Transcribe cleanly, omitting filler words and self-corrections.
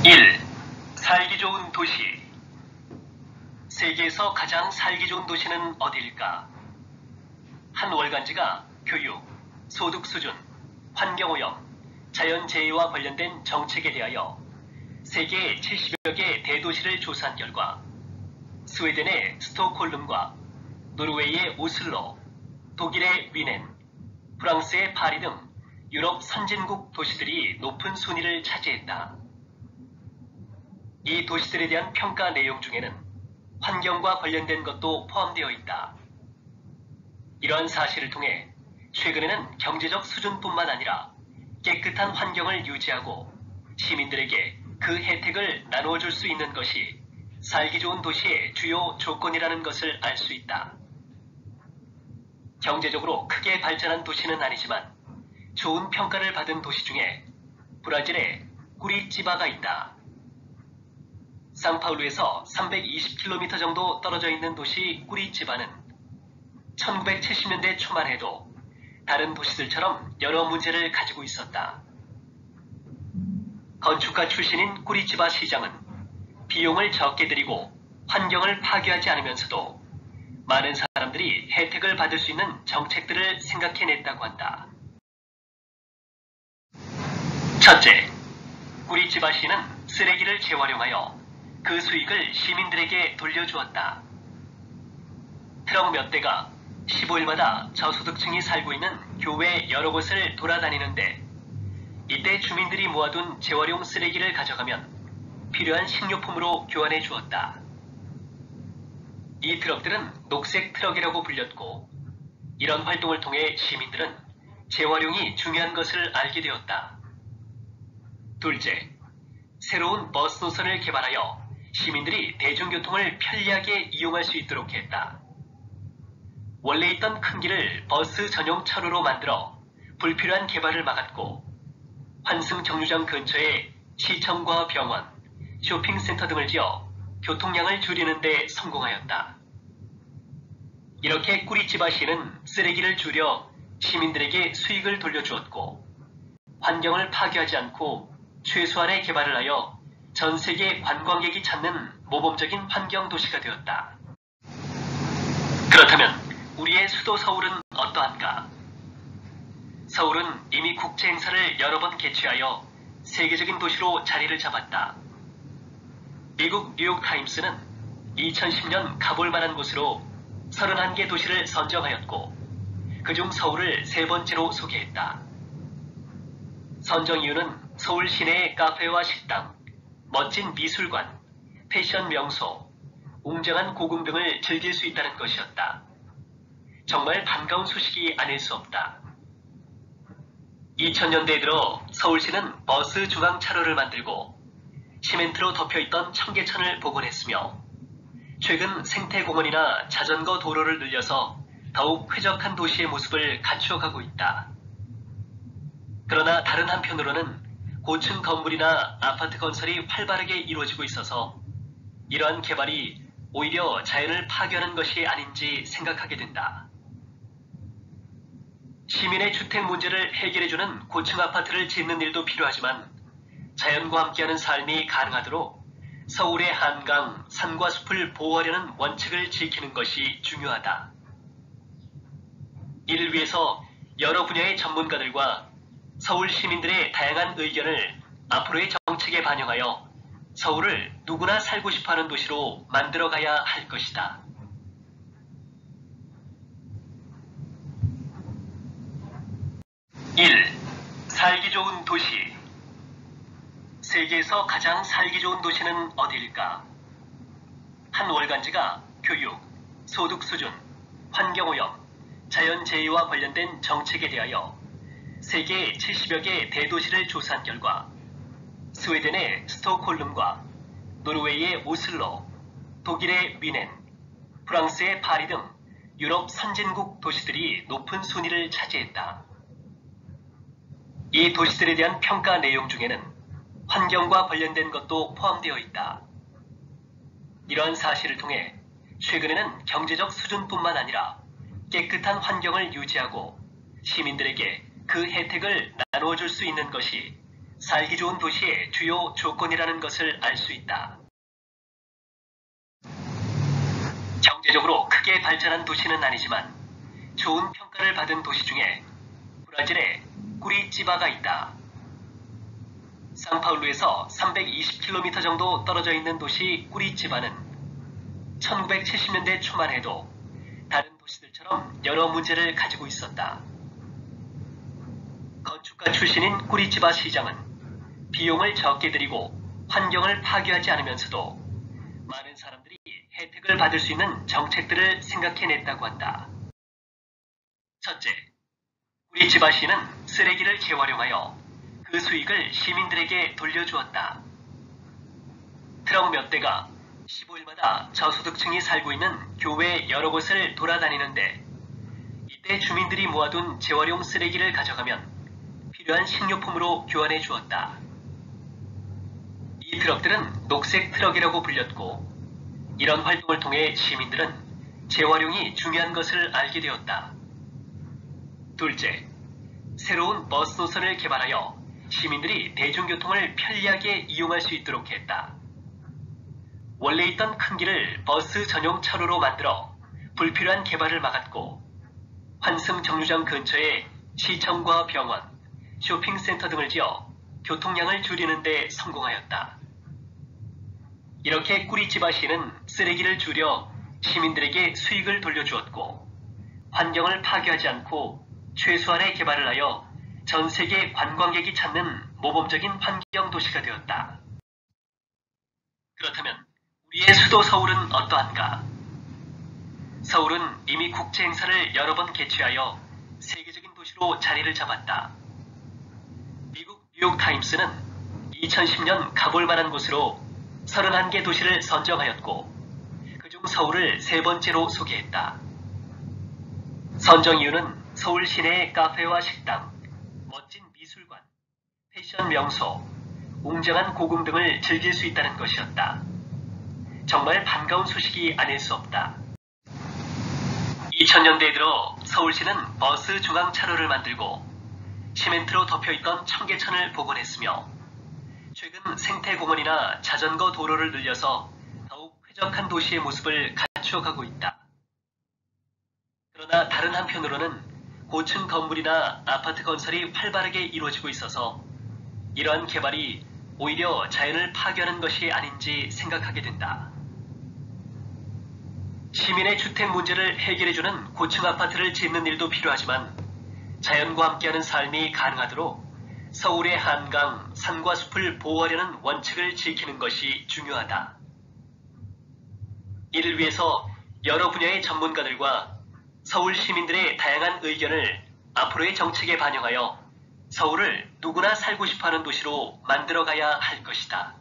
1. 살기 좋은 도시. 세계에서 가장 살기 좋은 도시는 어디일까? 한 월간지가 교육, 소득 수준, 환경오염, 자연재해와 관련된 정책에 대하여 세계 70여 개 대도시를 조사한 결과 스웨덴의 스톡홀름과 노르웨이의 오슬로, 독일의 위넨, 프랑스의 파리 등 유럽 선진국 도시들이 높은 순위를 차지했다. 이 도시들에 대한 평가 내용 중에는 환경과 관련된 것도 포함되어 있다. 이러한 사실을 통해 최근에는 경제적 수준뿐만 아니라 깨끗한 환경을 유지하고 시민들에게 그 혜택을 나누어 줄 수 있는 것이 살기 좋은 도시의 주요 조건이라는 것을 알 수 있다. 경제적으로 크게 발전한 도시는 아니지만 좋은 평가를 받은 도시 중에 브라질의 꾸리찌바가 있다. 상파울루에서 320km 정도 떨어져 있는 도시 꾸리찌바는 1970년대 초만 해도 다른 도시들처럼 여러 문제를 가지고 있었다. 건축가 출신인 꾸리찌바 시장은 비용을 적게 들이고 환경을 파괴하지 않으면서도 많은 사람들이 혜택을 받을 수 있는 정책들을 생각해냈다고 한다. 첫째, 꾸리찌바시는 쓰레기를 재활용하여 그 수익을 시민들에게 돌려주었다. 트럭 몇 대가 15일마다 저소득층이 살고 있는 교외 여러 곳을 돌아다니는데 이때 주민들이 모아둔 재활용 쓰레기를 가져가면 필요한 식료품으로 교환해 주었다. 이 트럭들은 녹색 트럭이라고 불렸고 이런 활동을 통해 시민들은 재활용이 중요한 것을 알게 되었다. 둘째, 새로운 버스 노선을 개발하여 시민들이 대중교통을 편리하게 이용할 수 있도록 했다. 원래 있던 큰 길을 버스 전용 차로로 만들어 불필요한 개발을 막았고 환승 정류장 근처에 시청과 병원, 쇼핑센터 등을 지어 교통량을 줄이는 데 성공하였다. 이렇게 꾸리찌바시는 쓰레기를 줄여 시민들에게 수익을 돌려주었고 환경을 파괴하지 않고 최소한의 개발을 하여 전 세계 관광객이 찾는 모범적인 환경 도시가 되었다. 그렇다면 우리의 수도 서울은 어떠한가? 서울은 이미 국제 행사를 여러 번 개최하여 세계적인 도시로 자리를 잡았다. 미국 뉴욕타임스는 2010년 가볼 만한 곳으로 31개 도시를 선정하였고 그중 서울을 세 번째로 소개했다. 선정 이유는 서울 시내의 카페와 식당, 멋진 미술관, 패션 명소, 웅장한 고궁 등을 즐길 수 있다는 것이었다. 정말 반가운 소식이 아닐 수 없다. 2000년대에 들어 서울시는 버스 중앙 차로를 만들고 시멘트로 덮여있던 청계천을 복원했으며 최근 생태공원이나 자전거 도로를 늘려서 더욱 쾌적한 도시의 모습을 갖추어가고 있다. 그러나 다른 한편으로는 고층 건물이나 아파트 건설이 활발하게 이루어지고 있어서 이러한 개발이 오히려 자연을 파괴하는 것이 아닌지 생각하게 된다. 시민의 주택 문제를 해결해주는 고층 아파트를 짓는 일도 필요하지만 자연과 함께하는 삶이 가능하도록 서울의 한강, 산과 숲을 보호하려는 원칙을 지키는 것이 중요하다. 이를 위해서 여러 분야의 전문가들과 서울 시민들의 다양한 의견을 앞으로의 정책에 반영하여 서울을 누구나 살고 싶어하는 도시로 만들어가야 할 것이다. 살기 좋은 도시. 세계에서 가장 살기 좋은 도시는 어디일까? 한 월간지가 교육, 소득 수준, 환경오염, 자연재해와 관련된 정책에 대하여 세계 70여 개 대도시를 조사한 결과 스웨덴의 스톡홀름과 노르웨이의 오슬로, 독일의 위넨, 프랑스의 파리 등 유럽 선진국 도시들이 높은 순위를 차지했다. 이 도시들에 대한 평가 내용 중에는 환경과 관련된 것도 포함되어 있다. 이러한 사실을 통해 최근에는 경제적 수준뿐만 아니라 깨끗한 환경을 유지하고 시민들에게 그 혜택을 나누어 줄 수 있는 것이 살기 좋은 도시의 주요 조건이라는 것을 알 수 있다. 경제적으로 크게 발전한 도시는 아니지만 좋은 평가를 받은 도시 중에 브라질의 꾸리찌바가 있다. 상파울루에서 320km 정도 떨어져 있는 도시 꾸리찌바는 1970년대 초만 해도 다른 도시들처럼 여러 문제를 가지고 있었다. 건축가 출신인 꾸리찌바 시장은 비용을 적게 들이고 환경을 파괴하지 않으면서도 많은 사람들이 혜택을 받을 수 있는 정책들을 생각해냈다고 한다. 첫째, 꾸리찌바시는 쓰레기를 재활용하여 그 수익을 시민들에게 돌려주었다. 트럭 몇 대가 15일마다 저소득층이 살고 있는 교외 여러 곳을 돌아다니는데 이때 주민들이 모아둔 재활용 쓰레기를 가져가면 필요한 식료품으로 교환해 주었다. 이 트럭들은 녹색 트럭이라고 불렸고 이런 활동을 통해 시민들은 재활용이 중요한 것을 알게 되었다. 둘째, 새로운 버스 노선을 개발하여 시민들이 대중교통을 편리하게 이용할 수 있도록 했다. 원래 있던 큰 길을 버스 전용 차로로 만들어 불필요한 개발을 막았고 환승 정류장 근처에 시청과 병원, 쇼핑센터 등을 지어 교통량을 줄이는 데 성공하였다. 이렇게 꾸리찌바시는 쓰레기를 줄여 시민들에게 수익을 돌려주었고 환경을 파괴하지 않고 최소한의 개발을 하여 전 세계 관광객이 찾는 모범적인 환경 도시가 되었다. 그렇다면 우리의 수도 서울은 어떠한가? 서울은 이미 국제 행사를 여러 번 개최하여 세계적인 도시로 자리를 잡았다. 미국 뉴욕타임스는 2010년 가볼 만한 곳으로 31개 도시를 선정하였고 그중 서울을 세 번째로 소개했다. 선정 이유는 서울 시내의 카페와 식당, 멋진 미술관, 패션 명소, 웅장한 고궁 등을 즐길 수 있다는 것이었다. 정말 반가운 소식이 아닐 수 없다. 2000년대에 들어 서울시는 버스 중앙차로를 만들고 시멘트로 덮여있던 청계천을 복원했으며 최근 생태공원이나 자전거 도로를 늘려서 더욱 쾌적한 도시의 모습을 갖추어가고 있다. 그러나 다른 한편으로는 고층 건물이나 아파트 건설이 활발하게 이루어지고 있어서 이러한 개발이 오히려 자연을 파괴하는 것이 아닌지 생각하게 된다. 시민의 주택 문제를 해결해주는 고층 아파트를 짓는 일도 필요하지만 자연과 함께하는 삶이 가능하도록 서울의 한강, 산과 숲을 보호하려는 원칙을 지키는 것이 중요하다. 이를 위해서 여러 분야의 전문가들과 서울 시민들의 다양한 의견을 앞으로의 정책에 반영하여 서울을 누구나 살고 싶어하는 도시로 만들어가야 할 것이다.